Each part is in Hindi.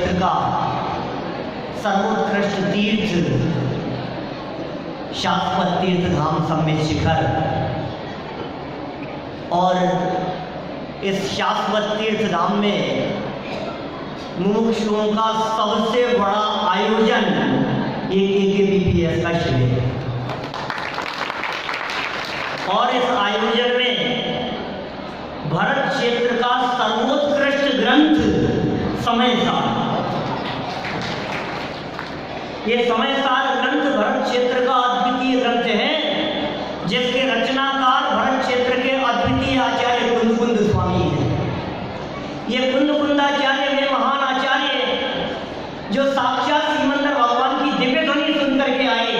क्षेत्र का सर्वोत्कृष्ट तीर्थ शाश्वत तीर्थ धाम सम्मित शिखर, और इस शाश्वत तीर्थ धाम में मुमुक्षुओं का सबसे बड़ा आयोजन AKKBPS का शिविर, और इस आयोजन में भरत क्षेत्र का सर्वोत्कृष्ट ग्रंथ समयसार, ये समयसार ग्रंथ भरत क्षेत्र का अद्वितीय ग्रंथ है, जिसके रचनाकार भरत क्षेत्र के अद्वितीय आचार्य कुंदकुंद स्वामी हैं। ये कुंदकुंदाचार्य वे महान आचार्य जो साक्षात सीमंदर भगवान की दिव्य ध्वनि सुन करके आए,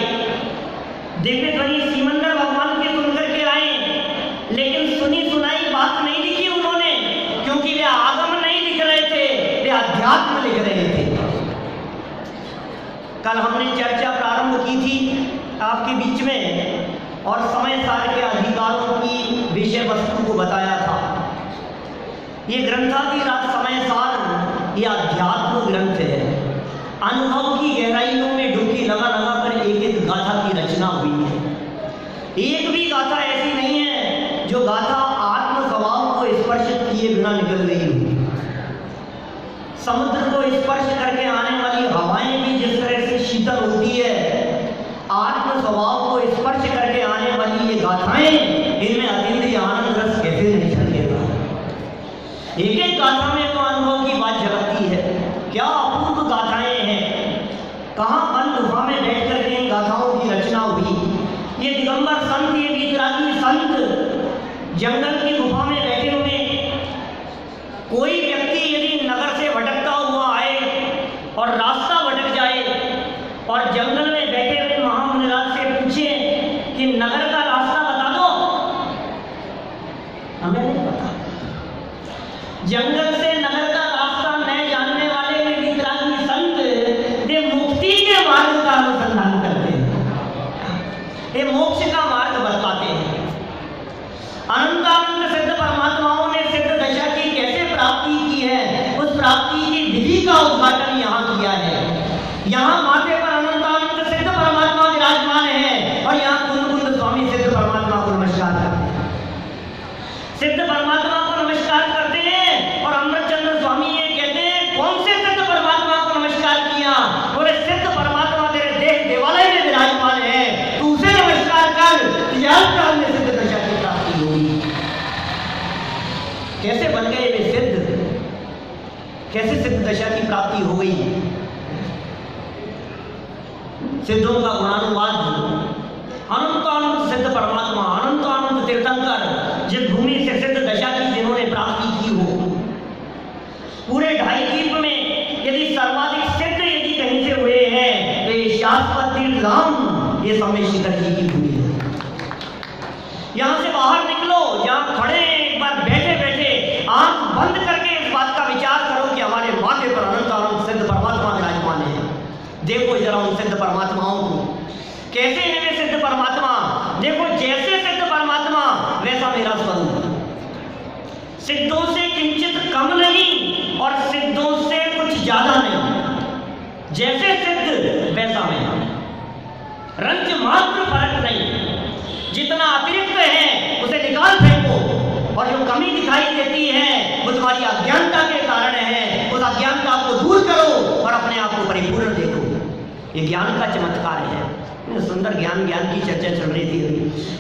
दिव्य ध्वनि सीमंदर भगवान की सुन करके आए, लेकिन सुनी सुनाई बात नहीं लिखी उन्होंने, क्योंकि वे आगम नहीं लिख रहे थे, वे अध्यात्म लिख रहे थे। कल हमने चर्चा प्रारंभ की थी आपके बीच में, और समयसार के अधिकारों की विषय वस्तु को बताया था। ये ग्रंथाधिराज समयसार ये अध्यात्म ग्रंथ है। अनुभव की गहराइयों में डुबकी लगा लगा कर एक एक गाथा की रचना हुई है। एक भी गाथा ऐसी नहीं है जो गाथा आत्म स्वभाव को स्पर्शित किए बिना निकल गई हो। समुद्र को स्पर्श करके आने वाली हवाएं भी जिस तरह से शीतल होती है, आत्म स्वभाव को स्पर्श करके आने वाली ये गाथाएं, इनमें अतीन्द्रिय आनंद रस कैसे नहीं झलकेगा। एक एक गाथा में तो अनुभव की बात झलकती है। क्या अपूर्व गाथाएं हैं। कहाँ बंद गुफा में बैठ करके इन गाथाओं की रचना हुई। ये दिगंबर संत, ये वीतरागी संत जंगल की गुफा में बैठे हुए, कोई व्यक्ति यदि नगर से भटकता हुआ आए और रास्ता भटक जाए और जंगल में बैठे हुए महामुनिराज से पूछे कि नगर का रास्ता बता दो, हमें नहीं पता। जंगल से नगर का रास्ता न जानने वाले वे वीतरागी संत वे मुक्ति के मार्ग का अनुसंधान करते हैं, ये मोक्ष का मार्ग बताते हैं। अनंतानंद सिद्ध परमात्माओं ने सिद्ध दशा की कैसे प्राप्ति की है, उस प्राप्ति की विधि का उद्घाटन यहाँ किया है। यहाँ माथे पर अनंतानंद सिद्ध परमात्मा विराजमान है, और यहाँ कुंदकुंद स्वामी सिद्ध परमात्मा को नमस्कार करते हैं। सिद्ध परमात्मा को नमस्कार करते हैं, और अमृतचंद्र स्वामी ये कहते हैं, कौन से सिद्ध परमात्मा को नमस्कार किया? बोले सिद्ध परमात्मा तेरे देह देवालय में विराजमान है, तू उसे नमस्कार कर, काल में सिद्ध दशा की प्राप्ति होगी। कैसे बन गए वे सिद्ध, कैसे सिद्ध दशा की प्राप्ति हो गई? सिद्धों का गुणानुवाद अनंतानंद सिद्ध परमात्मा, अनंतानंद तीर्थंकर, जिस भूमि से सिद्ध दशा की जिन्होंने प्राप्ति की हो, पूरे 2.5 द्वीप में यदि सर्वाधिक सिद्ध यदि कहीं से हुए हैं तो ये शाश्वत तीर्थ धाम, ये समय शिखर जी की भूमि है। यहां से बाहर निकलो, जहां खड़े एक बार बैठे बैठे आंख बंद करके इस बात का विचार करो कि हमारे माथे पर अनंतानंद सिद्ध परमात्मा विराजमान है। देखो जरा उन सिद्ध परमात्माओं को, कैसे हैं वे सिद्ध परमात्मा। देखो जैसे सिद्ध परमात्मा वैसा मेरा स्वरूप, सिद्धों से किंचित कम नहीं और सिद्धों से कुछ ज्यादा नहीं। जैसे सिद्ध वैसा मैं, रंज मात्र फर्क नहीं। जितना अतिरिक्त है उसे निकाल फेंको, और जो कमी दिखाई देती है वो तुम्हारी अज्ञानता के कारण है। उस अज्ञानता को दूर करो और अपने आप को परिपूर्ण देखो। ये ज्ञान का चमत्कार है। सुंदर ज्ञान की चर्चा चल रही थी।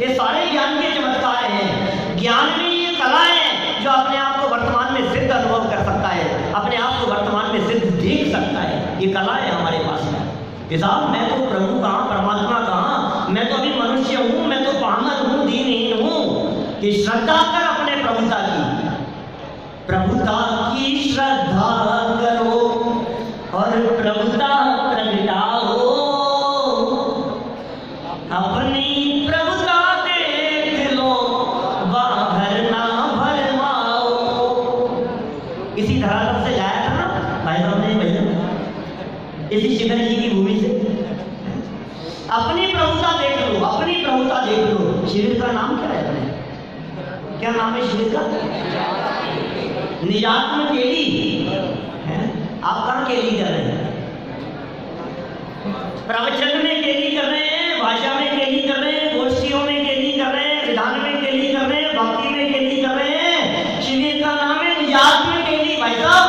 ये सारे ज्ञान के चमत्कार हैं। ज्ञान में ये कला है जो अपने आप को वर्तमान में सिद्ध अनुभव कर सकता है, अपने आप को वर्तमान में सिद्ध देख सकता है। ये कला है हमारे पास में। साहब मैं तो प्रभु कहाँ, परमात्मा कहाँ, मैं तो अभी मनुष्य हूँ, मैं तो पामर हूँ, दीनहीन हूँ। कि श्रद्धा कर अपने प्रभुता की, प्रभुता की श्रद्धा करो और प्रभुता प्रगटाओ, अपनी प्रभुता देख लो, बाहर ना भरमाओ। इसी धरातल से गाया था ना भाई साहब ने भजन, इसी शिखर जी की भूमि से। अपनी प्रभुता देख लो, अपनी प्रभुता देख लो। शिविर का नाम क्या है? क्या नाम है शिविर का? निजात्म केली है। आप कहाँ केली कर रहे हैं? प्रवचन में केली कर रहे हैं, भाषा में केली कर रहे हैं, गोष्ठियों में केली कर रहे हैं, विधान में केली कर रहे हैं, भक्ति में केली कर रहे हैं। शिविर का नाम है निजात में केली। भाई साहब,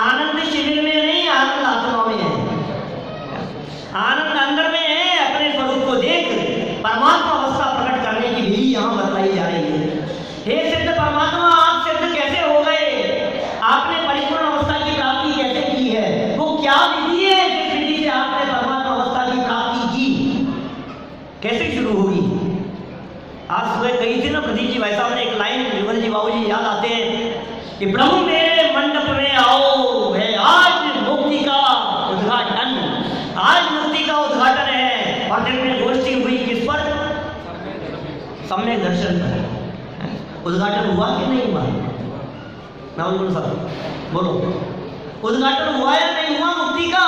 आनंद शिविर में नहीं, आनंद आत्मा में है। आनंद अंदर में है। अपने स्वरूप को देख परमात्मा अवस्था प्रकट करने की विधि यहाँ बताई जा रही है। हे सिद्ध परमात्मा, आप सिद्ध कैसे हो गए? आपने परिपूर्ण अवस्था की प्राप्ति कैसे की है? वो क्या विधि है जिस विधि से आपने परमात्मा अवस्था की प्राप्ति की? कैसे शुरू होगी? आज सुबह कही थी ना प्रदीप जी भाई साहब ने एक लाइन, विमल जी बाबू जी याद आते हैं कि प्रभु मेरे मंडप में आओ, है आज मुक्ति का उद्घाटन। आज मुक्ति का उद्घाटन है। और दिन में गोष्ठी हुई किस पर? सम्यक दर्शन पर। उद्घाटन हुआ कि नहीं हुआ? नाम साहब बोलो, उद्घाटन हुआ या नहीं हुआ मुक्ति का?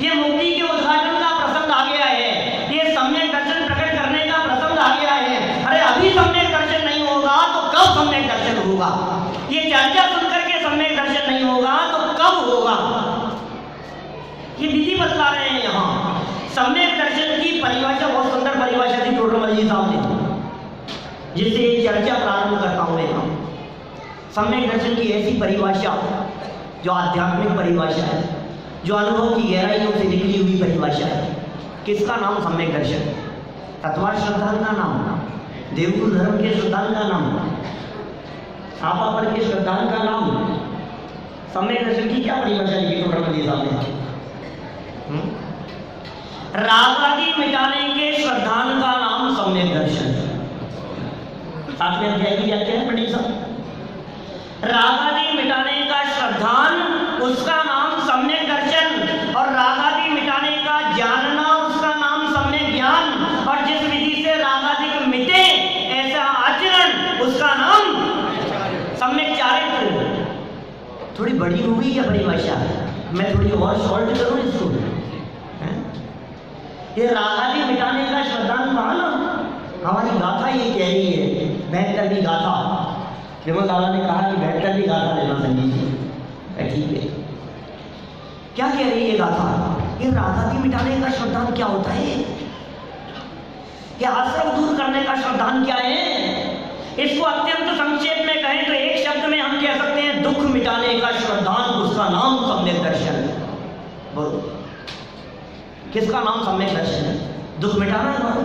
ये मुक्ति के उद्घाटन का प्रसंग आ गया है। ये सम्यक दर्शन प्रकट करने का प्रसंग आ गया है। अरे अभी सम्यक दर्शन नहीं होगा तो कब सम्यक दर्शन होगा? ये चर्चा सुनकर के सम्यक दर्शन नहीं होगा तो कब होगा? ये विधि बतला रहे हैं यहाँ। सम्यक दर्शन की परिभाषा, बहुत सुंदर परिभाषा थी टोडरमल जी साहब ने, जिससे ये चर्चा प्रारंभ करता हूं मैं। सम्यक दर्शन की ऐसी परिभाषा जो आध्यात्मिक परिभाषा है, जो अनुभव की गहराइयों से निकली हुई परिभाषा है। किसका नाम सम्यक दर्शन? तत्वार श्रद्धांत का नाम, देवगुरु धर्म के श्रद्धांत का नाम, आपा पर के श्रद्धांत का नाम। सम्यक दर्शन की क्या परिभाषा लिखी टोडरमल जी साहब ने? राग आदि मिटाने के श्रद्धांत का नाम सम्यक दर्शन। सातवें अध्याय की व्याख्या है पंडित साहब। राग आदि मिटाने का श्रद्धांत, उसका नाम सम्यक दर्शन। और राग आदि मिटाने का जानना, उसका नाम सम्यक ज्ञान। और जिस विधि से राग आदि मिटे ऐसा आचरण, उसका नाम सम्यक चारित्र। थोड़ी बड़ी हो गई क्या परिभाषा? मैं थोड़ी और शॉर्ट करूं इसको। ये राग आदि मिटाने का श्रद्धांत कहा ना, हमारी गाथा ये कह रही है। 72वीं गाथा, विमल दादा ने कहा कि 72वीं गाथा लेना संगीत जी। ठीक है, क्या कह रही है गाथा? ये राग आदि मिटाने का श्रद्धांत क्या होता है? ये आश्रम दूर करने का श्रद्धांत क्या है? इसको अत्यंत संक्षेप में कहें तो एक शब्द में हम कह सकते हैं दुख मिटाने का श्रद्धांत, उसका नाम सम्यक दर्शन। बोलो, किसका नाम सम्यक दर्शन है? दुख मिटाना है हमारा,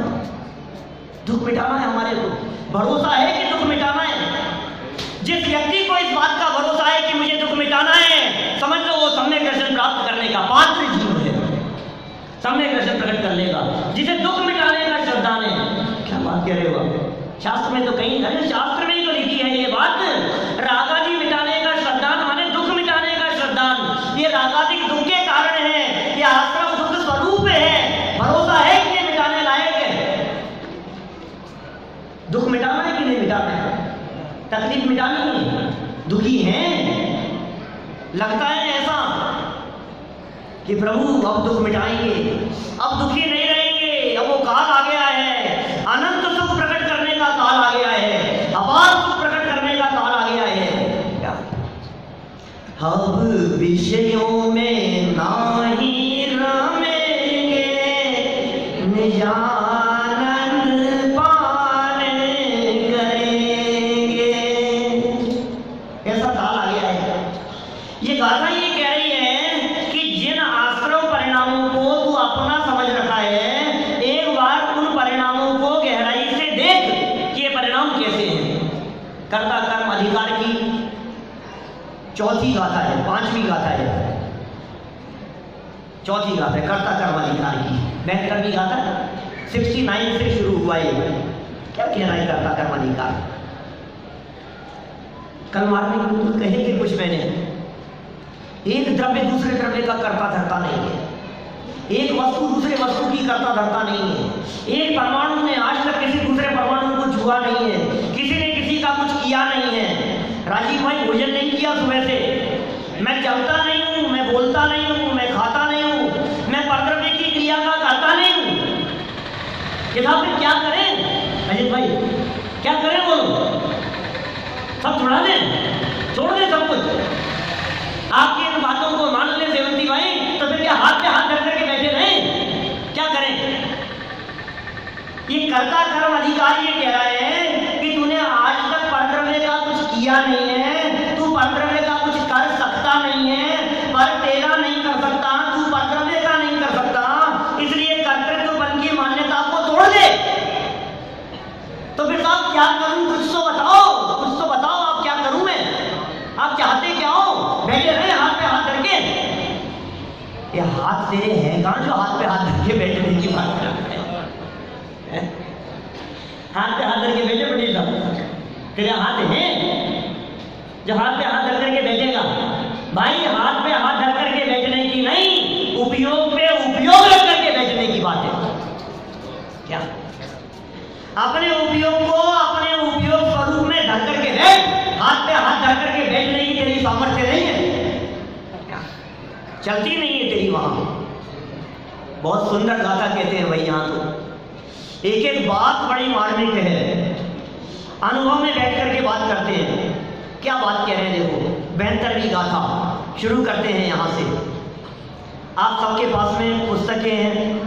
दुख मिटाना है। हमारे को भरोसा है कि दुख मिटाना है। जिस व्यक्ति को इस बात का भरोसा है कि मुझे दुख मिटाना है, समझ लो वो सम्यक दर्शन प्राप्त करने का पात्र जीव है। सम्यक दर्शन प्रकट कर लेगा जिसे दुख मिटाने का श्रद्धांत है। क्या बात कह रहे हो? शास्त्र में तो कहीं, अरे शास्त्र में ही तो लिखी है ये बात। रागादि मिटाने का श्रद्धांत माने दुख मिटाने का श्रद्धांत। ये रागादि दुख के कारण है, ये आश्रम दुख स्वरूप है। भरोसा है कि ये मिटाने लायक है। दुख मिटाना है कि नहीं मिटाना है? तकलीफ मिटानी है। दुखी हैं, लगता है ऐसा कि प्रभु अब दुख मिटाएंगे, अब दुखी नहीं रहेंगे, अब वो काल आ गया है, अनंत सुख प्रकट करने का काल आ गया है, अपार सुख प्रकट करने का काल आ गया है। क्या अब विषयों में नाही रमेंगे, निजानंद पाने करेंगे। ऐसा काल आ गया है। ये गाथा ये कह रही है कि जिन आश्रव परिणामों को तू अपना समझ रखा है, एक बार उन परिणामों को गहराई से देख कि ये परिणाम कैसे हैं। कर्ता कर्म अधिकार की चौथी गाथा है, 5वीं गाथा है, चौथी गाथा है कर्ता कर्म अधिकार की। 72वीं गाथा 69 से शुरू हुआ है। क्या कह रहा है कर्ता कर्म अधिकार? कल मारने को कहे थे कुछ मैंने, एक द्रव्य दूसरे द्रव्य का कर्ता धरता नहीं है, एक वस्तु दूसरे वस्तु की कर्ता धरता नहीं है, एक परमाणु ने आज तक किसी दूसरे परमाणु को छुआ नहीं है, किसी ने किसी का कुछ किया नहीं है। राजीव भाई भोजन नहीं किया सुबह से, मैं चलता नहीं हूँ, मैं बोलता नहीं हूँ, मैं खाता नहीं हूँ, मैं परद्रव्य की क्रिया का करता नहीं हूँ। किताब में क्या करें अजित भाई, क्या करें बोलो? सब छुड़ा दें, छोड़ दें सब कुछ, ठाकुरदार ये कह रहे हैं कि तूने आज तक परद्रव्य का कुछ किया नहीं है, तू परद्रव्य का कुछ कर सकता नहीं है, पर तेरा नहीं कर सकता, तू परद्रव्य का नहीं कर सकता, इसलिए कर्तृत्व बल की मान्यता को तोड़ दे। तो फिर साहब क्या करूं, कुछ तो बताओ, कुछ तो बताओ, आप क्या करूं मैं, आप चाहते क्या हो? बैठे रहे हाथ पे हाथ धर के। ये हाथ तेरे हैं कहां जो हाथ पे हाथ धर के बैठने की बात कर रहे हैं? हाथ पे हाथ धर के बैठे पड़े साहब, तेरे हाथ हैं जो हाथ पे हाथ धर करके बैठेगा? भाई हाथ पे हाथ धर करके बैठने की नहीं, उपयोग पे उपयोग रख करके बैठने की बात है। क्या अपने उपयोग को अपने उपयोग स्वरूप में धर करके बैठ, हाथ पे हाथ धर करके बैठने की तेरी सामर्थ्य नहीं है, चलती नहीं है तेरी वहां। बहुत सुंदर गाथा कहते हैं भाई यहाँ तो एक एक बात बड़ी मार्मिक है, अनुभव में बैठ करके बात करते हैं। क्या बात कह रहे हैं देखो, 72वीं गाथा शुरू करते हैं यहाँ से। आप सबके पास में पुस्तकें हैं,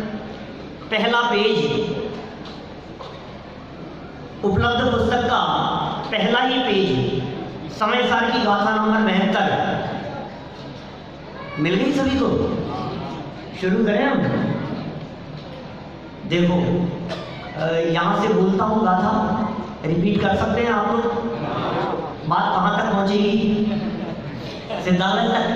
पहला पेज उपलब्ध पुस्तक का पहला ही पेज, समय सार की गाथा नंबर 72 मिल गई सभी को? शुरू करें हम। देखो यहां से बोलता हूं गाथा, रिपीट कर सकते हैं आप लोग? बात कहां तक पहुंचेगी? सिद्धालय तक।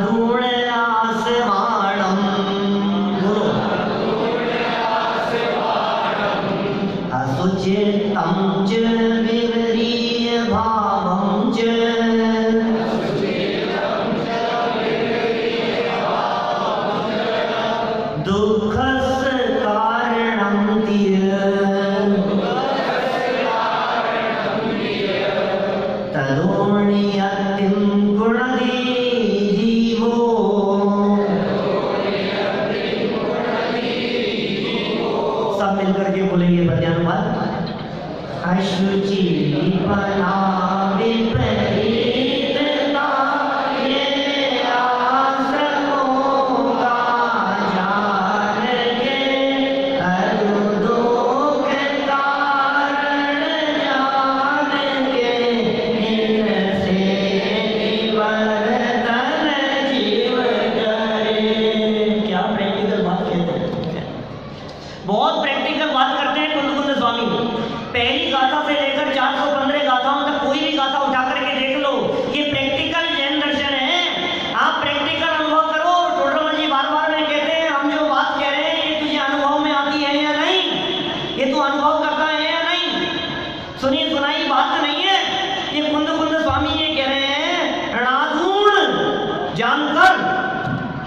धूण आसमानम, बोलो असुचितम च विवरीय भावम च,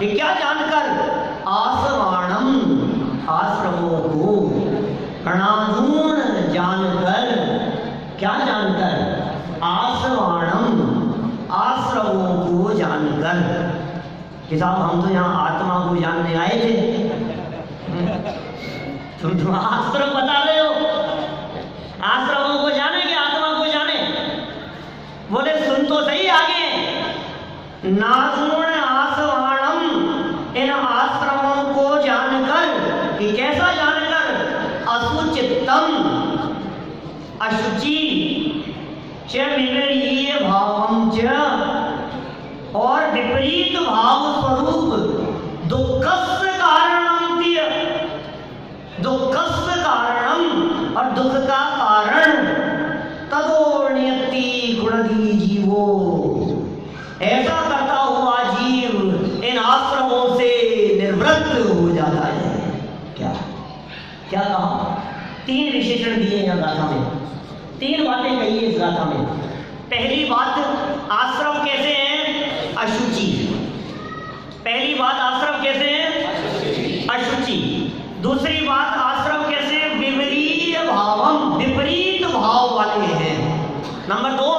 ये क्या जानकर? आसवाणम, आश्रमों को, अनाधून जानकर, क्या जानकर? आसवाणम, आश्रमों को जानकर। कि साहब हम तो यहाँ आत्मा को जानने आए थे, तुम आश्रम बता रहे हो, आश्रमों को जाने कि आत्मा को जाने? बोले सुन तो सही आगे, नागुण आसवाणम, इन आश्रमों को जानकर, कि कैसा जानकर? असुचितम, अशुचि, च विपरीय भावम च, और विपरीत भाव स्वरूप, दुःखस्य कारणम, दुःखस्य कारणम, और दुख का कारण, तदोर्ण्यति गुणधी जीवो, ऐसा करता हुआ जीव इन आश्रमों से निवृत्त हो जाता है। क्या क्या कहा? 3 विशेषण दिए हैं गाथा में, 3 बातें कही है इस गाथा में। पहली बात, आश्रम कैसे हैं? अशुचि। पहली बात, आश्रम कैसे हैं? अशुचि। दूसरी बात, आश्रम कैसे? विपरीय भावम, विपरीत भाव वाले हैं। नंबर 2,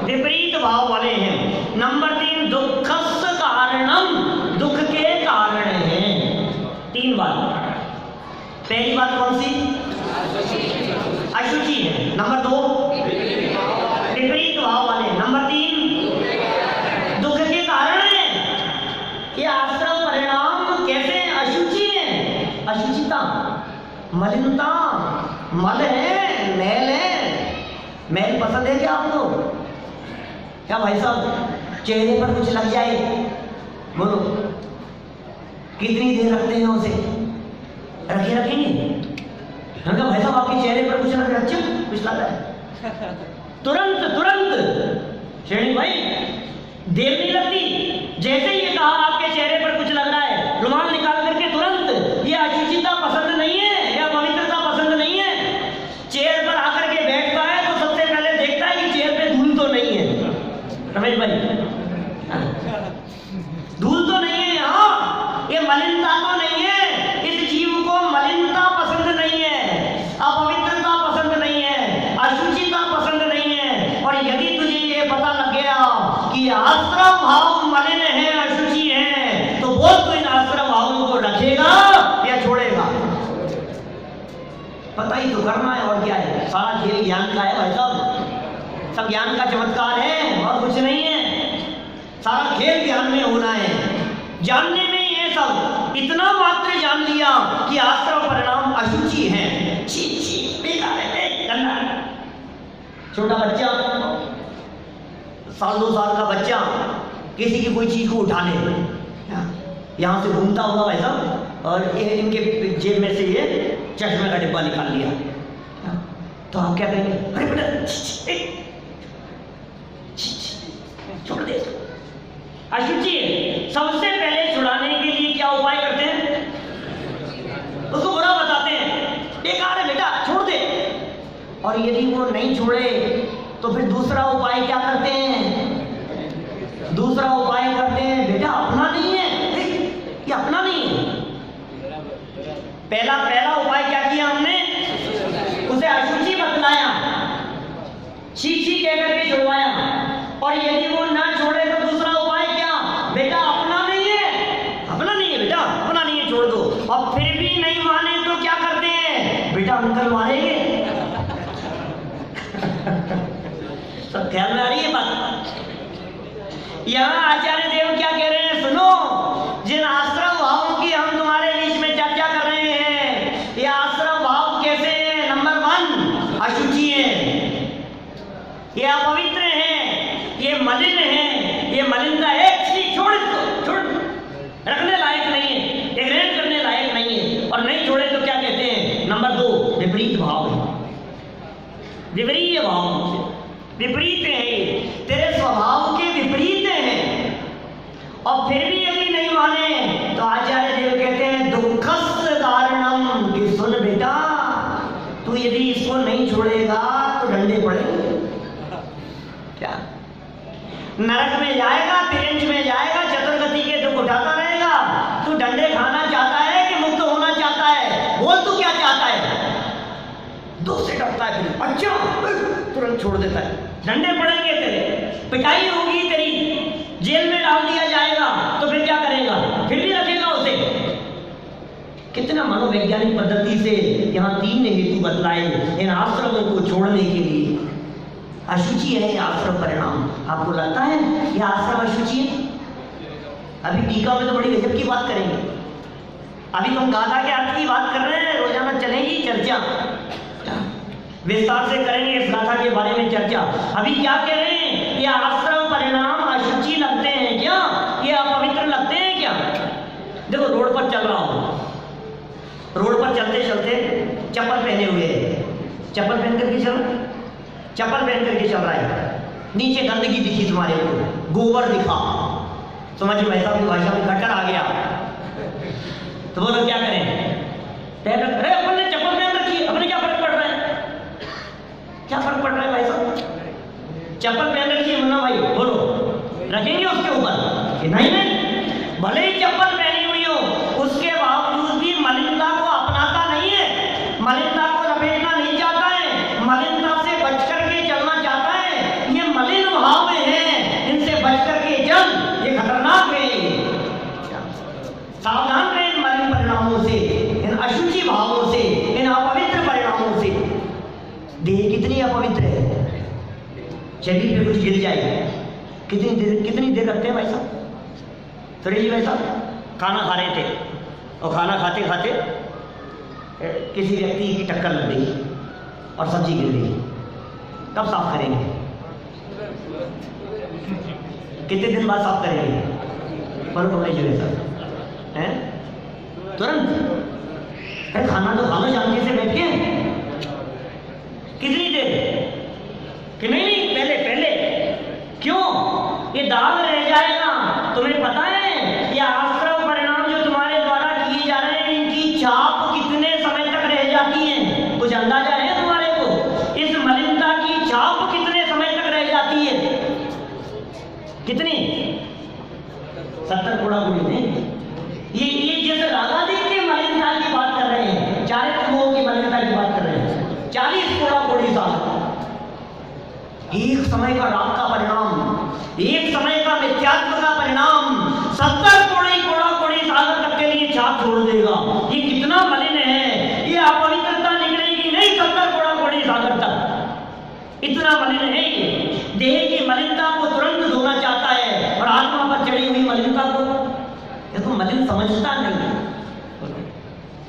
विपरीत भाव वाले हैं। नंबर 3, दुःखस्य कारणम, दुख के कारण हैं। 3 बात। पहली बात कौन सी? अशुचि है। नंबर 2, विपरीत भाव वाले। नंबर 3, दुख के कारण है। ये आश्रम परिणाम कैसे? अशुचि है। मलिनता, मल है, मैल है। मैल पसंद है क्या आपको? क्या भाई साहब चेहरे पर कुछ लग जाए, बोलो कितनी देर रखते हैं उसे? रखेंगे? हम कहा भाई साहब आपके चेहरे पर कुछ लग अच्छा कुछ लग रहा है, तुरंत श्रेणी भाई देर नहीं लगती। जैसे ही ये कहा आपके चेहरे पर कुछ लग रहा है, रुमाल निकाल करके तुरंत, ये अशुचिता पसंद नहीं है या पवित्रता पसंद नहीं है, चेयर पर आकर के बैठता है तो सबसे पहले देखता है कि चेयर पे धूल तो नहीं है। रमेश भाई धूल तो नहीं है यहाँ, ये मलिनता तो नहीं है। इस जीव को मलिनता पसंद नहीं है, अपवित्रता पसंद नहीं है, अशुचिता पसंद नहीं है। और यदि तुझे ये पता लग गया कि आश्रम भाव मलिन है, अशुचि है, तो बोल तू इन आश्रम भावों को रखेगा या छोड़ेगा? पता ही तो करना है, और क्या है? सारा खेल ज्ञान का है भाई साहब, सब ज्ञान का चमत्कार है और कुछ नहीं है। सारा खेल ज्ञान में होना है, जानने में ये सब। इतना मात्र जान लिया कि आश्रम परिणाम अशुचि है, छी छी बेकार है, गंदा। छोटा बच्चा, 1-2 साल का बच्चा किसी की कोई चीज को उठा ले, यहाँ से घूमता होगा भाई साहब, और ये इनके जेब में से ये चश्मे का डिब्बा निकाल लिया, तो आप क्या कहेंगे? अरे बेटा छोड़ दे, अशुचि है। सबसे पहले छुड़ाने के लिए क्या उपाय करते हैं? उसको बुरा बताते हैं, बेकार है बेटा छोड़ दे। और यदि वो नहीं छोड़े तो फिर दूसरा उपाय क्या करते हैं? दूसरा उपाय करते हैं, बेटा अपना नहीं है, ये अपना नहीं है। पहला उपाय क्या किया हमने? उसे अशुचि बतलाया, छी छी कह करके छुड़वाया। और यदि वो ना छोड़े तो दूसरा उपाय क्या? बेटा अपना नहीं है, अपना नहीं है बेटा, अपना नहीं है, छोड़ दो। और फिर भी नहीं माने तो क्या करते हैं? बेटा अंकल मारेंगे। सब ख्याल में आ रही है बात? यहाँ आचार्य देव क्या कह रहे हैं? सुनो, जिन आश्रम भावों की हम तुम्हारे बीच में चर्चा कर रहे हैं, ये आश्रम भाव कैसे हैं? नंबर 1 अशुचि है, ये अपवित्र है, ये मलिन है, ये मलिनता है, छोड़ इसको, छोड़, रखने लायक नहीं है, एग्रेड करने लायक नहीं है। और नहीं छोड़े तो क्या कहते हैं? नंबर 2 विपरीत भाव है, विपरीत भाव, विपरीत है, तेरे स्वभाव के विपरीत है। और फिर भी यदि नहीं माने तो आचार्य देव कहते हैं दुखस्य कारणम, कि सुन बेटा तू यदि इसको नहीं छोड़ेगा तो डंडे पड़ेंगे। क्या? नरक में जाएगा, तिरंज में जाएगा, चतुर्गति के दुख उठाता रहेगा। तू डंडे खाना चाहता है कि मुक्त होना चाहता है? बोल तू क्या चाहता है? दुख से डरता है, फिर अच्छा तुरंत छोड़ देता है। डंडे पड़ेंगे तेरे, पिटाई होगी तेरी, जेल में डाल दिया जाएगा, तो फिर क्या करेगा? फिर भी रखेगा उसे। कितना मनोवैज्ञानिक पद्धति से यहाँ 3 हेतु बतलाए इन आश्रमों को छोड़ने के लिए। अशुचि है ये आश्रम परिणाम। आपको लगता है ये आश्रम अशुचि है? अभी टीका में तो बड़ी गजब की बात करेंगे। अभी तो हम गाथा के अर्थ की बात कर रहे हैं, रोजाना चलेगी चर्चा, विस्तार से करेंगे इस गाथा के बारे में चर्चा। अभी क्या कह रहे हैं? ये आश्रम परिणाम अशुचि लगते हैं क्या? ये अपवित्र लगते हैं क्या? देखो रोड पर चल रहा हो, रोड पर चलते चलते चप्पल पहने हुए, चप्पल पहन करके चल रहा है, चप्पल पहन करके चल रहा है, नीचे गंदगी दिखी तुम्हारे को, गोबर दिखा, समझ भाई साहब की भाषा में गटर आ गया, तो बोलो क्या करें? अरे अपन ने चप्पल पहन रखी, अपने क्या फर्क पड़ रहा है? क्या फर्क पड़ रहा है भाई साहब? चप्पल पहन रखी है मुन्ना भाई, बोलो रखेंगे उसके ऊपर? नहीं नहीं, भले ही चप्पल पहनी हुई हो, उसके बावजूद भी मलिनता को अपनाता नहीं है, मलिनता को लपेटना नहीं चाहता है, मलिनता से बच करके चलना चाहता है। ये मलिन भाव में है, इनसे बच करके चल, ये खतरनाक है। सावधान रहे इन मलिन परिणामों से, इन अशुचि भावों से, इन अपवित्र परिणामों से। देह कितनी अपवित्र है, शरीर पे कुछ गिर जाए कितनी देर रखते हैं भाई साहब? सुरेश जी भाई साहब खाना खा रहे थे और खाना खाते खाते किसी व्यक्ति की टक्कर लग गई और सब्जी गिर गई, कब साफ करेंगे? कितने दिन बाद साफ करेंगे? पर सर हैं तुरंत? अरे खाना तो खा लो शांति से बैठ के। कितनी देर? कि नहीं पहले पहले क्यों? ये दाग रह जाएगा। तुम्हें पता है ये आश्रम परिणाम जो तुम्हारे द्वारा किए जा रहे हैं, इनकी छाप कितने समय तक रह जाती है? कुछ अंदाजा है तुम्हारे को? इस मलिनता की छाप कितने समय तक रह जाती है? कितनी? 70 कोड़ा कोड़ी नहीं। ये जिस रागादि की मलिनता की बात कर रहे हैं, चारित्र मोह की मलिनता की बात कर रहे हैं, 40 कोड़ा कोड़ी साल। एक समय का राग का परिणाम, एक समय का मिथ्यात्व का परिणाम 70 कोड़ा कोड़ी साल तक के लिए छाप छोड़ देगा। ये कितना मलिन है, ये अपवित्रता निकलेगी नहीं 70 कोड़ी साल तक। इतना मलिन है ये। देह की मलिनता को तुरंत धोना चाहता है और आत्मा पर चढ़ी हुई मलिनता को ये तो मलिन समझता नहीं है।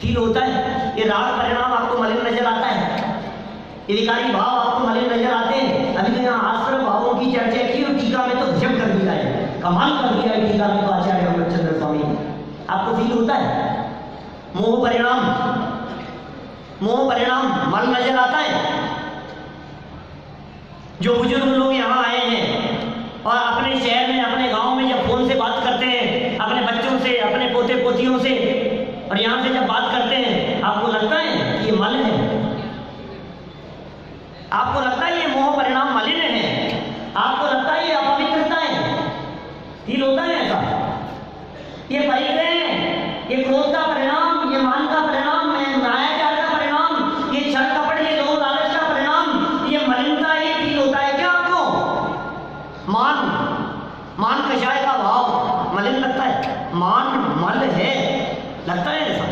फील होता है ये राग परिणाम आपको मलिन नजर आता है, ये विकारी भाव आपको मलिन नजर आते हैं। अभी तो यहाँ आश्रम भावों की चर्चा की और टीका में तो गजब कर दिया है, कमाल कर दिया है टीका में तो आचार्य अमृतचंद्र स्वामी ने। आपको फील होता है मोह परिणाम मल नजर आता है? जो बुजुर्ग लोग यहाँ आए हैं और अपने शहर में अपने गांव में जब फोन से बात करते हैं अपने बच्चों से, अपने पोते पोतियों से, और यहाँ से जब बात करते हैं, आपको लगता है कि ये मल है? आपको लगता है ये मोह परिणाम मलिन है? आपको लगता है ये अपवित्रता है? फील होता है ऐसा? ये परिग्रह है, ये क्रोध का परिणाम, ये मान का परिणाम, मायाचार का परिणाम, ये छल कपट, ये लोभ लालच का परिणाम, ये मलिनता, ये फील होता है क्या आपको? मान कषाय का भाव मलिन लगता है? मान मल है, लगता है ऐसा?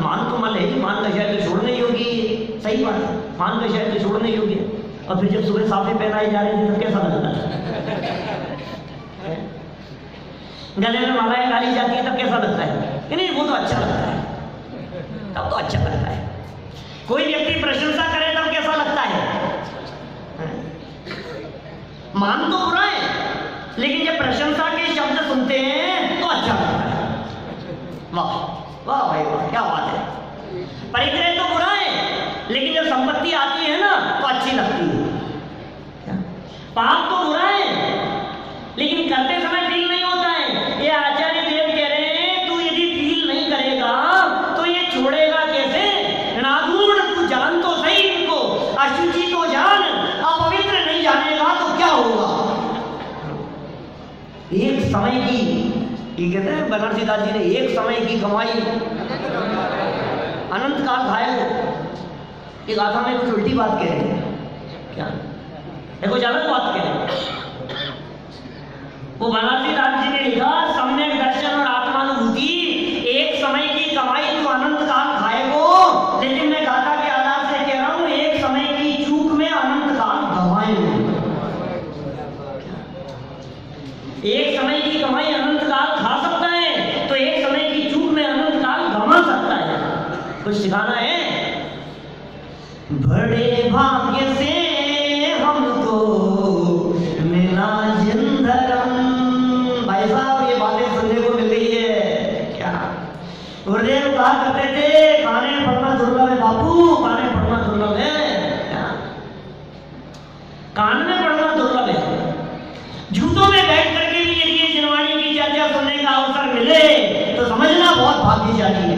मान तो मल है ही, मान कषाय तो छोड़ने योग्य है। सही बात है, मान कषाय तो छोड़ने योग्य है। और फिर जब सुबह साफे पहनाए जा रहे थे तब कैसा लगता है? गले में मालाएं डाली जाती है तब कैसा लगता है? नहीं, वो तो अच्छा लगता है, तब तो अच्छा लगता है। कोई व्यक्ति प्रशंसा करे तब कैसा लगता है? मान तो बुरा है, लेकिन जब प्रशंसा के शब्द सुनते हैं तो अच्छा लगता है। वाह वाह भाई वाह, क्या बात है। परिग्रह तो बुरा है, लेकिन जब संपत्ति आती है ना तो अच्छी लगती है। पाप तो बुरा है, लेकिन करते समय फील नहीं होता है। ये आचार्य देव कह रहे हैं तू यदि फील नहीं करेगा तो ये छोड़ेगा कैसे? नागुण तू जान तो सही इनको, अशुचि तो जान, अपवित्र नहीं जानेगा तो क्या होगा? एक समय की, ये कहते हैं बनारसी दास जी ने, एक समय की कमाई अनंत काल खाएगा। ये गाथा में कुछ उल्टी बात कह रहे हैं क्या? देखो अलग बात कह रहे हैं। वो बनारसी दास जी ने लिखा सम्यक दर्शन और आत्मानुभूति, एक समय की कमाई तो अनंत काल खाएगो, लेकिन मैं गाथा के आधार से कह रहा हूं एक समय की चूक में अनंत काल गंवाएंगे। एक समय की कमाई अनंत काल खा सकता है, तो एक समय की चूक में अनंत काल गंवा सकता है। कुछ सिखाना है? बड़े भाग्य से हमको मिला जिंदरम। भाई साहब ये बातें सुनने को मिल रही है क्या? गुरुदेव कहा करते थे खाने पढ़ना दुर्लभ है बापू, खाने पढ़ना दुर्लभ है क्या? कान में पढ़ना दुर्लभ है। जूतों में बैठ करके भी यदि ये जिनवाणी की चर्चा सुनने का अवसर मिले तो समझना बहुत भाग्यशाली है।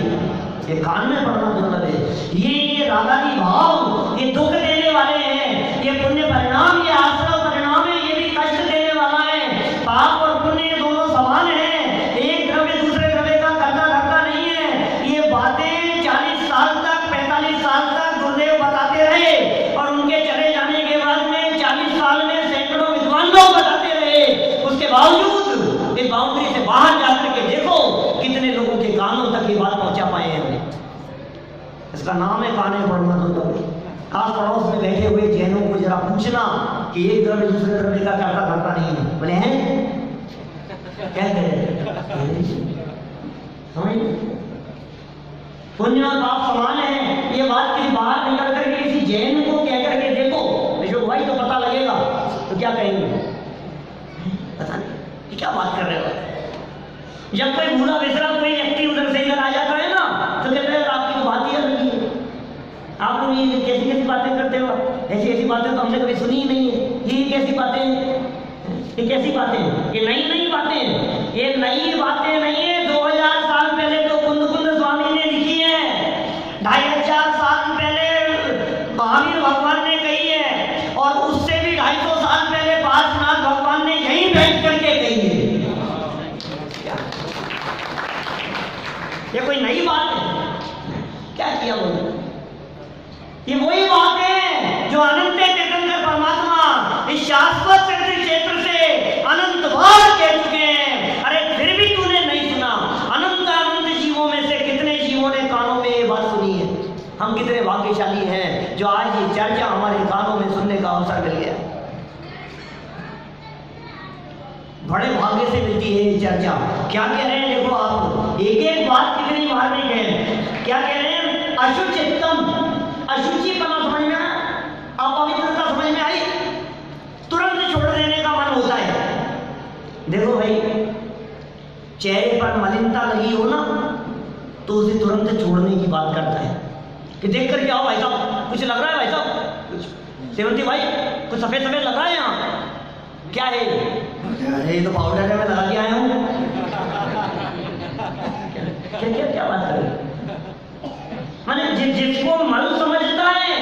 ये कान में पढ़ना दुर्लभ है। ये रागादि भाव ये दुख देने वाले हैं, ये पुण्य परिणाम, ये आश्रम परिणाम है, ये भी कष्ट देने वाला है। पाप और पुण्य दोनों समान है, एक द्रव्य दूसरे द्रव्य का कर्ता धर्ता नहीं है। ये बातें 40 साल तक 45 साल तक गुरुदेव बताते रहे और उनके चले जाने के बाद में 40 साल में सैकड़ों विद्वान लोग बताते रहे। उसके बावजूद इस बाउंड्री से बाहर जाकर के देखो कितने लोगों के कानों तक ये बात पहुंचा पाए हैं। इसका नाम है काने पढ़ना दुर्लभ। खास पड़ोस में बैठे हुए जैनों को जरा पूछना कि एक द्रव्य दूसरे द्रव्य का कर्ता धर्ता नहीं है, बोले हैं क्या करें? पुण्य और पाप समान है, ये बात किसी बाहर निकल करके किसी जैन को कह करके देखो अशोक भाई तो पता लगेगा, तो क्या कहेंगे? पता नहीं कि क्या बात कर रहे हो। जब कोई भूला बिसरा कोई व्यक्ति उधर से इधर आ जाता है ना, तो कहते हैं आपकी तो बात ही अलग ही है, आप लोग ये कैसी कैसी बातें करते हो, ऐसी ऐसी बातें तो हमने कभी सुनी ही नहीं है, ये कैसी बातें हैं, ये कैसी बातें हैं, ये नई नई बातें हैं, ये नई बातें नहीं है। 2000 साल पहले तो कुंद कुंद स्वामी ने लिखी है, 2500 साल पहले महावीर भगवान ने कही है, और उससे भी 250 साल पहले पार्श्वनाथ भगवान ने यहीं बैठ करके कही है। ये कोई नई बात है? क्या किया बोलो? ये वही बात है जो अनंत चेतन परमात्मा इस शाश्वत क्षेत्र से अनंत बार कह चुके हैं। अरे फिर भी तूने नहीं सुना। अनंत अनंत जीवों में से कितने जीवों ने कानों में ये बात सुनी है? हम कितने भाग्यशाली हैं जो आज ये चर्चा हमारे कानों में सुनने का अवसर मिल गया। बड़े भाग्य से मिलती है ये चर्चा। क्या कह रहे हैं देखो आप, एक एक बात कितनी मार्मिक है। क्या कह रहे हैं? अशुचित्तम, अशुचिपना समझ में आया, अपवित्रता समझ में आई, तुरंत छोड़ देने का मन होता है। देखो भाई, चेहरे पर मलिनता लगी हो ना तो उसे तुरंत छोड़ने की बात करता है कि देख कर क्या हो भाई साहब, कुछ लग रहा है भाई साहब, सेवंती भाई कुछ सफेद सफेद लग रहा है यहाँ, क्या है? अरे ये तो पाउडर है, मैं लगा के आया हूँ। क्या क्या क्या बात कर रहे हैं? माने जिसको मल समझता है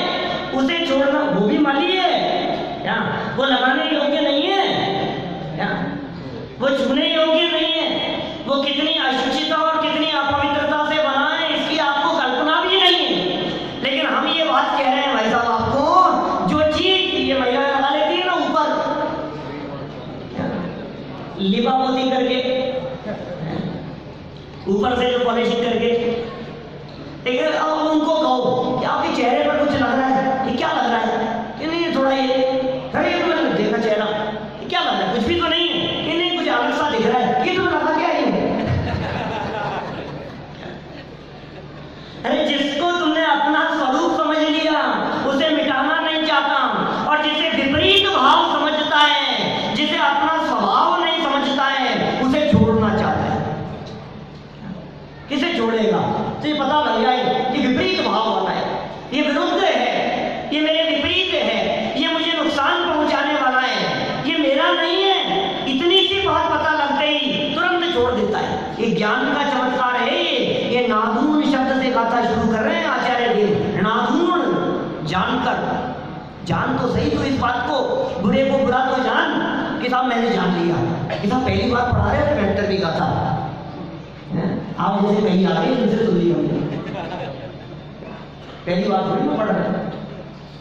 उसे छोड़ना, वो भी मली है क्या? वो लगाने योग्य नहीं है क्या? वो छूने योग्य नहीं है। वो कितनी अशुचिता और कितनी अपवित्रता से बना है इसकी आपको कल्पना भी नहीं है। लेकिन हम ये बात कह रहे हैं भाई साहब आपको, जो चीज ये महिला लगा लेती है ना ऊपर लिपा पोती करके, ऊपर से जो पॉलिशिंग करके, ठीक है, अब उनको कहो कि आपके चेहरे पर कुछ लग रहा है, ये क्या लग रहा है? कि नहीं थोड़ा ये मैंने देखा चेहरा, ये क्या लग रहा है? कुछ भी तो नहीं है, कि नहीं कुछ अलग सा दिख रहा है, ये तो लगा क्या है? अरे जिसको तुमने अपना स्वरूप समझ लिया उसे मिटाना नहीं चाहता, और जिसे विपरीत भाव समझता है, जिसे अपना स्वभाव नहीं समझता है, उसे छोड़ना चाहता है। किसे छोड़ेगा? तो ये पता लग जाए कि विपरीत भाव वाला है, ये विरुद्ध है, ये मेरे विपरीत है, ये मुझे नुकसान पहुंचाने वाला है, ये मेरा नहीं है। इतनी सी बात पता लगते ही तुरंत छोड़ देता है। ये ज्ञान का चमत्कार है। ये नाधून शब्द से गाथा शुरू कर रहे हैं आचार्य देव। नाधून, जानकर, जान तो सही तो इस बात को, बुरे को बुरा तो जान कि साहब मैंने जान लिया, कि साहब पहली बार पढ़ा रहे थे मेंटर भी गाथा, आप जैसे कहीं आ गए दूसरे सुन लिया हमने, पहली बार थोड़ी ना पढ़ रहे।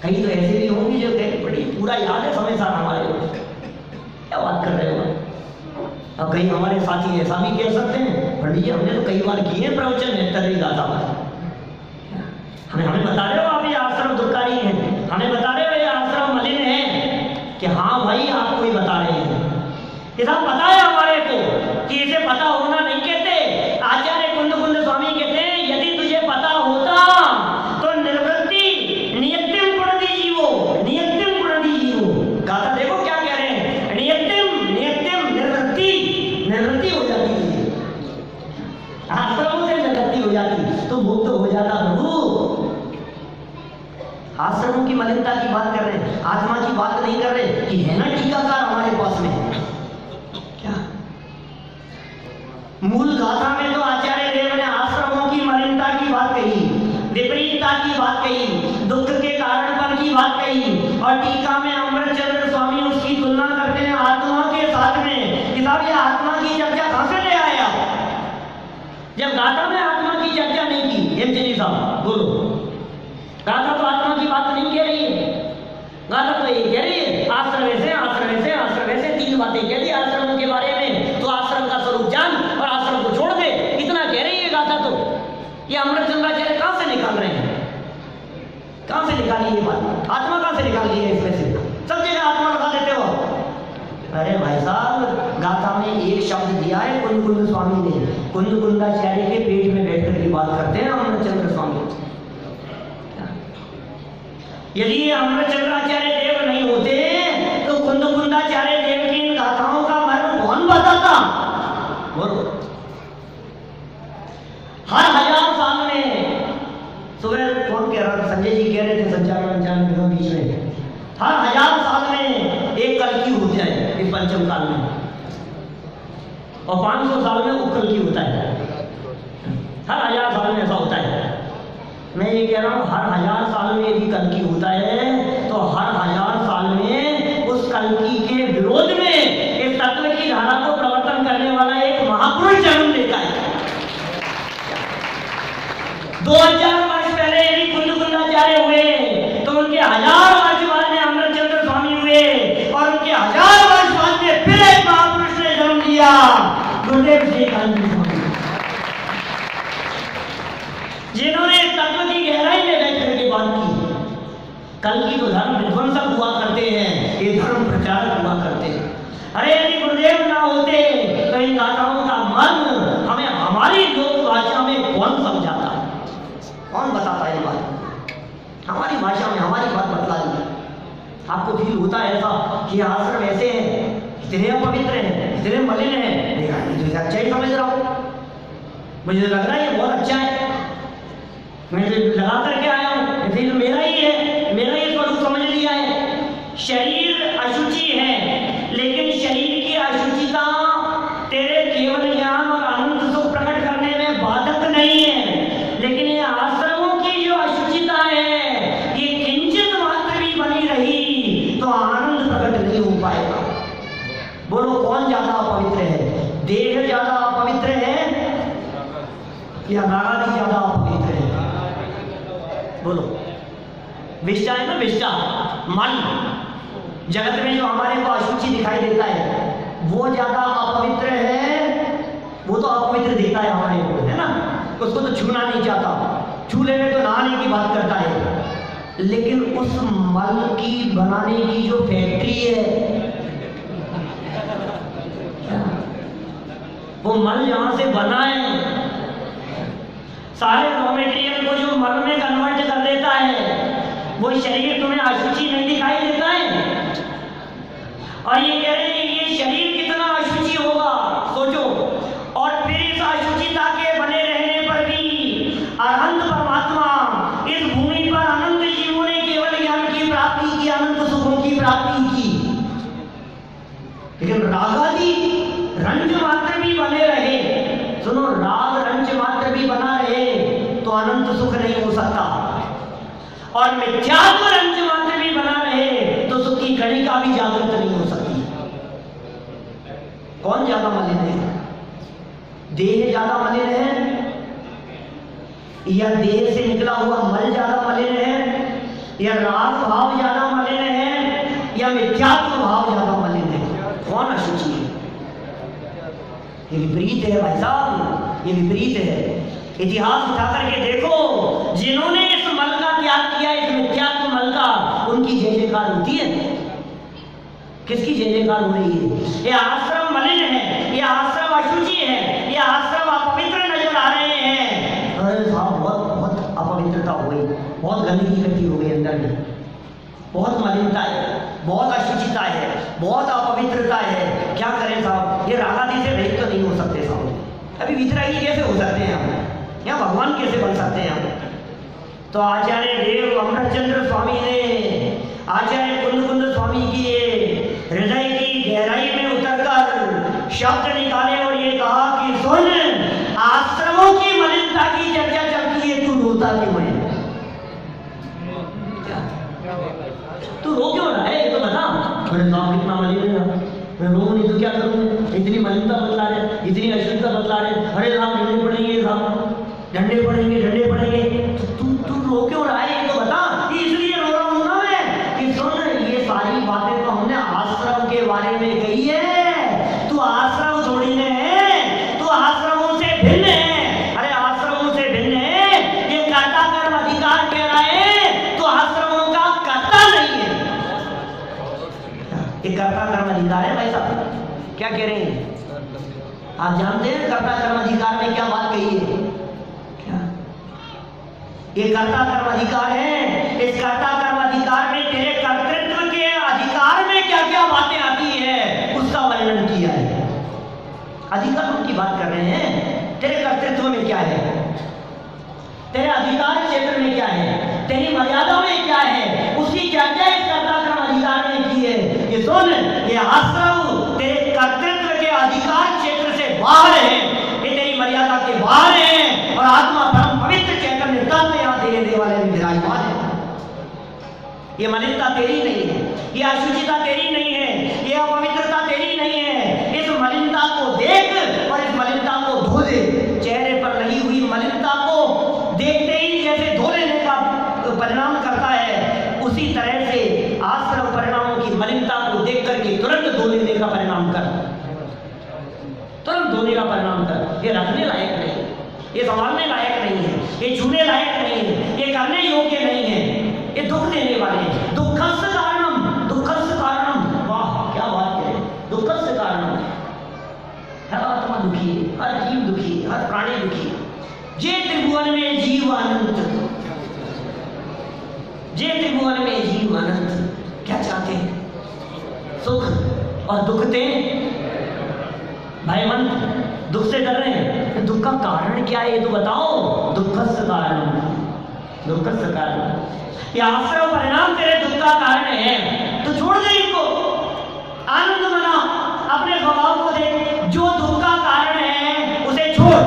कहीं तो ऐसे भी होंगे जो कहीं बड़ी पूरा याद है समय साथ हमारे को, क्या बात कर रहे हो? अब कहीं हमारे साथी ऐसा भी कह सकते हैं, पंडित जी हमने तो कई बार किए प्रवचन मेंटर भी गाथा पर, हमें बता रहे हो आप ये आश्रम दुर्कारी है, हमें बता रहे हो ये आश्रम मलिन है, कि हाँ भाई आपको ही बता रहे हैं कि साहब पता है हमारे को कि इसे पता होना नहीं कहते। आचार्य कुंद कुंद स्वामी कहते हैं यदि तुझे पता होता तो निर्वृत्ति नियतिम गुणदी जीवो, नियतिम गुणदी जीवो। गाथा देखो क्या कह रहे हैं, नियतिम नियतिम निर्वृत्ति, निवृत्ति हो जाती है, आश्रमों से निवृत्ति हो जाती तो मुक्त हो जाता प्रभु। आश्रमों की मलिनता की बात कर रहे हैं, आत्मा की बात नहीं कर रहे कि है ना टीकाकार हमारे पास में क्या। मूल गाथा में तो आचार्य देव ने आश्रमों की मलिनता की बात कही, विपरीतता की बात कही, दुख के कारणपन की बात कही, और टीका में अमृतचंद्र स्वामी उसकी तुलना करते हैं आत्मा के साथ में। किताब ये आत्मा की चर्चा कहां से ले आए आप, जब गाथा में आत्मा की चर्चा नहीं की? एमचंदी साहब बोलो, गाथा तो आत्मा की बात नहीं कह रही है, गाथा तो ये कह रही है आश्रम से आश्रम से आश्रम से, तीन बातें कह दी आश्रम के बारे में, तो आश्रम का स्वरूप जान और आश्रम को छोड़ दे, इतना कह रही है गाथा। तो ये अमृतचंद्राचार्य कहां से निकाल रहे हैं, कहां से निकाली ये बात, आत्मा कहां से निकाल ली है? इसमें से सब जगह आत्मा लगा देते हो। अरे भाई साहब गाथा में एक शब्द दिया है कुंद कुंद स्वामी ने, कुंद कुंदाचार्य के पेट में बैठ कर की बात करते हैं अमरचंद्र स्वामी। यदि ये अमरचंद्राचार्य देव नहीं होते तो कुंदकुंदाचार्य देव की इन गाथाओं का मर्म कौन बताता? बोलो। हर 1000 साल में, सुबह कौन कह रहा था, संजय जी कह रहे थे संचालन के बीच में, हर 1000 साल में एक कल्की होता है इस पंचम काल में, और 500 साल में उपकल्की होता है। हर 1000 साल में ऐसा होता है। मैं ये कह रहा हूँ हर 1000 साल में यदि कल्की होता है तो हर 1000 साल में उस कल्की के विरोध में इस तत्व की धारा को प्रवर्तन करने वाला एक महापुरुष जन्म लेता है। 2000 वर्ष पहले यदि कुंदकुंदाचार्य हुए तो उनके 1000 वर्ष बाद में अमरचंद्र स्वामी हुए, और उनके 1000 वर्ष बाद में फिर एक महापुरुष ने जन्म लिया, गुरुदेव श्री कांत स्वामी, जिन्होंने तत्व की गहराई में बैठ करके बात की। कल की तो धर्म विध्वंसक हुआ करते हैं, ये धर्म प्रचारक हुआ करते हैं। अरे यदि गुरुदेव ना होते तो इन गाथाओं का मर्म हमें हमारी लोक भाषा में कौन समझाता, कौन बताता है? बात हमारी भाषा में हमारी बात बतला दी। आपको फील होता है ऐसा कि आश्रम ऐसे हैं, इतने अपवित्र हैं, इतने मलिन हैं, मुझे अच्छा ही समझ रहा हूँ, मुझे लग रहा है ये बहुत अच्छा है, मैं लगा करके आया हूँ, फिर मेरा ही है, मेरा ही स्वरूप समझ लिया है। शरीर अशुचि है, लेकिन शरीर की अशुचिता तेरे केवल ज्ञान और अनंत सुख प्रकट करने में बाधक नहीं है, लेकिन ये आश्रमों की जो अशुचिता है, ये किंचित मात्र भी बनी रही तो आनंद प्रकट नहीं हो पाएगा। बोलो कौन ज्यादा अपवित्र है? देह ज्यादा अपवित्र है या नारादी ज्यादा अपवित्र है? बोलो। विष्टा है ना, विष्टा मन, जगत में जो हमारे को अशुचि दिखाई देता है वो ज्यादा अपवित्र है, वो तो अपवित्र दिखता है हमारे को, है ना, उसको तो छूना नहीं चाहता, छू लेने तो नहाने की बात करता है, लेकिन उस मल की बनाने की जो फैक्ट्री है, वो मल जहां से बना है, सारे रॉ मेटेरियल को जो मल में कन्वर्ट कर देता है, वो शरीर तुम्हें अशुचि नहीं दिखाई देता है? और ये कह रहे हैं ये शरीर कितना अशुचि होगा, सोचो। और फिर इस अशुचिता के बने रहने पर भी अनंत परमात्मा इस भूमि पर अनंत जीवों ने केवल ज्ञान की प्राप्ति की, अनंत सुखों की प्राप्ति की, लेकिन रागादि रंज मात्र भी बने रहे। सुनो, राग रंज मात्र भी बना रहे तो अनंत सुख नहीं हो सकता, और मिथ्यात्व रंज मात्र भी बना रहे तो सुख की कणिका भी जागृत नहीं हो सकती। कौन ज्यादा मलिन है? देह ज्यादा मलिन है या देह से निकला हुआ मल ज्यादा मलिन है, या राग भाव ज्यादा मलिन है, या मिथ्यात्व भाव ज्यादा मलिन है? कौन अशुचि है? ये विपरीत है भाई साहब, ये विपरीत है। इतिहास उठा करके देखो, जिन्होंने इस मल का त्याग किया, इस मिथ्यात्व मल का, उनकी जय जयकार होती है। किसकी जय जयकार हो रही है? ये आश्रम मलिन है, ये आश्रम अशुचि है, ये आश्रम अपवित्र नजर आ रहे हैं। अरे साहब बहुत अपवित्रता हो गई, बहुत गंदगी इकट्ठी हो गई अंदर में, बहुत मलिनता है, बहुत अशुचिता है, बहुत अपवित्रता है। क्या करें साहब? ये रागादि से रहित तो नहीं हो सकते साहब। अभी वितरागी कैसे हो सकते हैं हम? या भगवान कैसे बन सकते हैं हम? तो आचार्य देव अमरचंद्र स्वामी ने, आचार्य कुंद स्वामी की हृदय की गहराई में उतरकर शब्द निकाले और ये कहा कि सुन, आश्रमों की मलिनता की चर्चा चलती है, तू रोता क्यों है? तू रो क्यों रहा है? ये तो बता। अरे साहब कितना मलिन है, मैं रो नहीं तो क्या करूँ? इतनी मलिनता बतला रहे, इतनी अशुद्धता बतला रहे। अरे साहब डंडे पड़ेंगे, साहब डंडे पड़ेंगे, डंडे पड़ेंगे। तू रो क्यों रहा है? ये तो बता। इसलिए रो रहा हूँ ना मैं कि सुन, ये सारी बातें तो हमने आश्रम के बारे में कही है, तू आश्रम थोड़ी न है, तू आश्रमों से भिन्न है। अरे आश्रमों से भिन्न है, ये कर्ता कर्म अधिकार कह रहा है, तो आश्रमों का कर्ता नहीं है। ये कर्ता कर्म अधिकार है भाई साहब, क्या कह रहे हैं? आप जानते हैं कर्ता कर्म अधिकार में क्या बात कही है? क्या ये कर्ता कर्म अधिकार है। इस कर्ता कर्म अधिकार में तेरे कर्तृत्व के अधिकार में क्या क्या बातें आती है उसका वर्णन किया है। अधिकार की बात कर रहे हैं, तेरे कर्तृत्व में क्या है, तेरे अधिकार क्षेत्र में क्या है, तेरी मर्यादा में क्या है, उसकी क्या क्या इस कर्ता कर्म अधिकार में की है। ये सुन, ये आश्रम तेरे कर्तृत्व के अधिकार क्षेत्र से बाहर है, ये तेरी मर्यादा के बाहर है और आत्मा परम पवित्र चैतन्य तत्व यहाँ तेरे देवालय में विराजमान है। ये मलिनता तेरी नहीं है, ये अशुचिता तेरी नहीं है, ये अपवित्रता तेरी नहीं है। इस मलिनता को देख और इस मलिनता को धो दे। चेहरे पर लगी हुई मलिनता को देखते ही जैसे धो लेने का परिणाम करता है, उसी तरह से आश्रम परिणामों की मलिनता को देख करके तुरंत धो लेने का परिणाम कर, तुरंत धोने का परिणाम कर। ये रखने लायक नहीं, ये संभालने लायक नहीं है, ये छूने लायक नहीं है, ये करने योग्य नहीं है, ये दुख देने वाले हैं। दुखस्य कारणम, दुखस्य कारणम, वाह क्या बात है, दुखस्य कारणम। हर आत्मा दुखी है, हर जीव दुखी है, हर प्राणी दुखी है। जे त्रिभुवन में जीव अनंत, जे त्रिभुवन में जीव अनंत। क्या चाहते हैं? सुख और दुखते भयवंत, दुख से डर रहे हैं। दुख का कारण क्या है ये तो बताओ। दुखस्य कारण, दुखस्य कारण। ये आश्रम परिणाम तेरे दुख का कारण है, तो छोड़ दे इनको, आनंद मना, अपने स्वभाव को देख। जो दुख का कारण है उसे छोड़।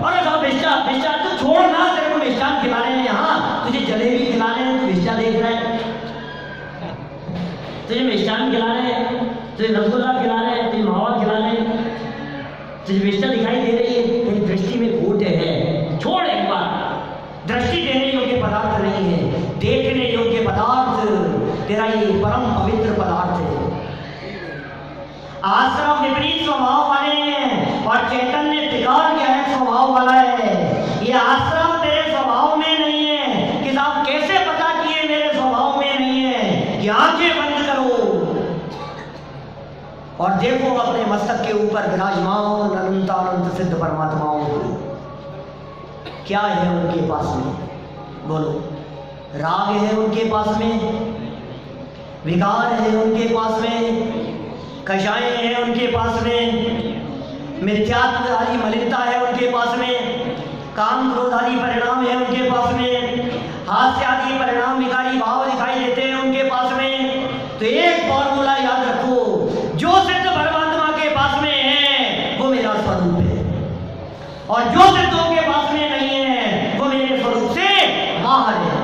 और विष्टा तो छोड़ ना, तेरे को मिष्ठान खिला रहे हैं यहाँ, तुझे जलेबी खिला रहे हैं, तू विष्टा देख रहा है। तुझे मिष्ठान खिला रहे हैं, तुझे रसगुल्ला खिला रहे हैं, तुझे मावा खिला रहे हैं, तुझे विष्टा दिखाई दे रही है, तेरी दृष्टि में खोट है। छोड़ एक बार। दृष्टि देने योग्य पदार्थ नहीं है, देखने योग्य पदार्थ तेरा ये परम पवित्र पदार्थ है। आश्रम विपरीत स्वभाव वाले हैं और चैतन्य त्रिकाल गहन स्वभाव वाला है। ये आश्रम तेरे स्वभाव में नहीं है कि साहब कैसे पता किए मेरे स्वभाव में नहीं है। कि आंखें बंद करो और देखो अपने मस्तक के ऊपर विराजमान अनंत अनंत सिद्ध परमात्माओं को। क्या है उनके पास में? बोलो। राग है उनके पास में, विकार है उनके पास में, कषाय है उनके पास में, मिथ्यात्व आदि मलिनता है उनके पास में, काम क्रोध आदि परिणाम है उनके पास में, हास्य आदि परिणाम विकारी भाव दिखाई देते हैं उनके पास में। तो एक फॉर्मूला याद रखो, जो सिद्ध परमात्मा के पास में है वो मेरा स्वरूप है, और जो सिद्धों के पास में नहीं है वो मेरे स्वरूप से बाहर है।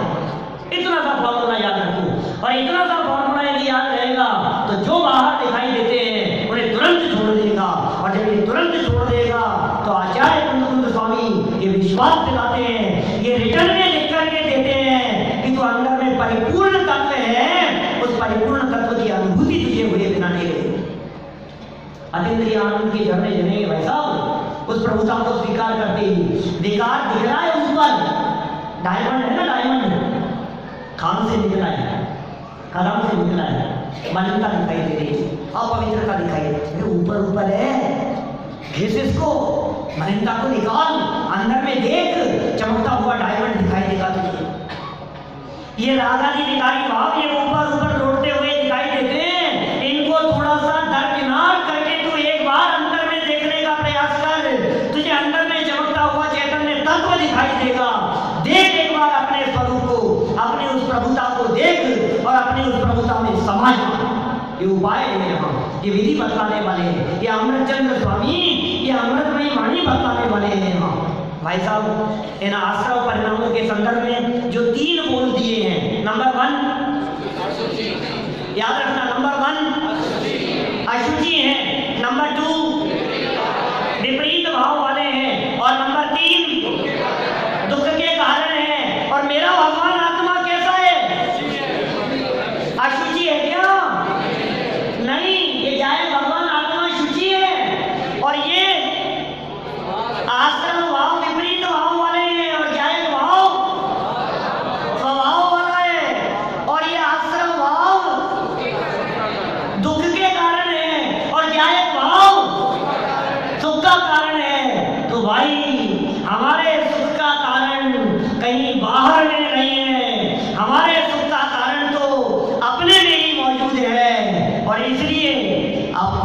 इतना सा फॉर्मूला याद रखो, और इतना सा फॉर्मूला यदि याद रहेगा तो जो बाहर दिखाई देते हैं उन्हें तुरंत छोड़ देगा। और जब ये तुरंत छोड़ देगा तो आचार्य कुंद स्वामी ये विश्वास दिलाते हैं, ये रिटर्न में लिख करके देते हैं कि तू अंदर में परिपूर्ण तत्व है, उस परिपूर्ण तत्व की अनुभूति तुझे हुए बिना नहीं रही। अतीन्द्रिय आनंद के झरने जमेंगे भाई साहब, उस प्रभुता को स्वीकार करते ही। विकार दिख रहा है ऊपर, डायमंड है ना, डायमंड खान से निकला है, कदम से निकला है, मलिनता दिखाई दे रही है, अपवित्रता दिखाई दे रही है। ऊपर ऊपर है, घिस इसको, मलिनता को निकाल, अंदर में देख, चमकता हुआ डायमंड दिखाई देगा तुझे। ये राग आदि विकारी भाव ये ऊपर ऊपर लौटते हुए दिखाई देते हैं, इनको थोड़ा सा दरकिनार करके तू एक बार अंदर में देखने का प्रयास कर, तुझे अंदर में चमकता हुआ चैतन्य तत्व दिखाई देगा। देख एक बार अपने स्वरूप को, अपनी उस प्रभुता को देख और अपनी उस प्रभुता में समाज। ये उपाय है यहाँ, ये विधि बतलाने वाले हैं, ये अमृतचंद्र स्वामी, ये अमृतमयी वाणी बतलाने वाले हैं यहाँ। भाई साहब इन आश्रम परिणामों के संदर्भ में जो 3 बोल दिए हैं, नंबर 1 याद रखना, नंबर 1 अशुचि है, नंबर 2 विपरीत भाव वाले हैं, और नंबर 3 दुख के कारण है। और मेरा भगवान आत्मा कैसा है? अशुचि है क्या? नहीं, ये जाए भगवान आत्मा शुचि है, और ये आश्रम भाव विपरीत भाव वाले हैं, और जाए भाव स्वभाव वाला है, और ये आश्रम भाव दुख के कारण है, और जाए भाव सुख का कारण है। तो भाई हमारे सुख का कारण कहीं बाहर नहीं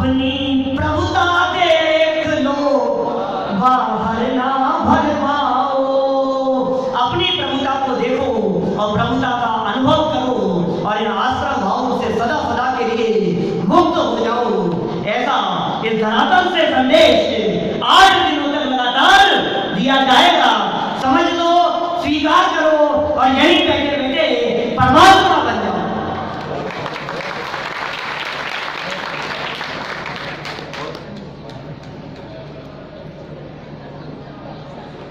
अपनी प्रभुता देख लो, बाहर ना भरमाओ। अपनी प्रभुता को देखो और प्रभुता का अनुभव करो और इन आश्रम भावों से सदा सदा के लिए मुक्त हो जाओ। ऐसा इस धरातल से संदेश 8 दिनों तक लगातार दिया जाएगा। समझ लो, स्वीकार करो और यही बैठे बैठे परमात्मा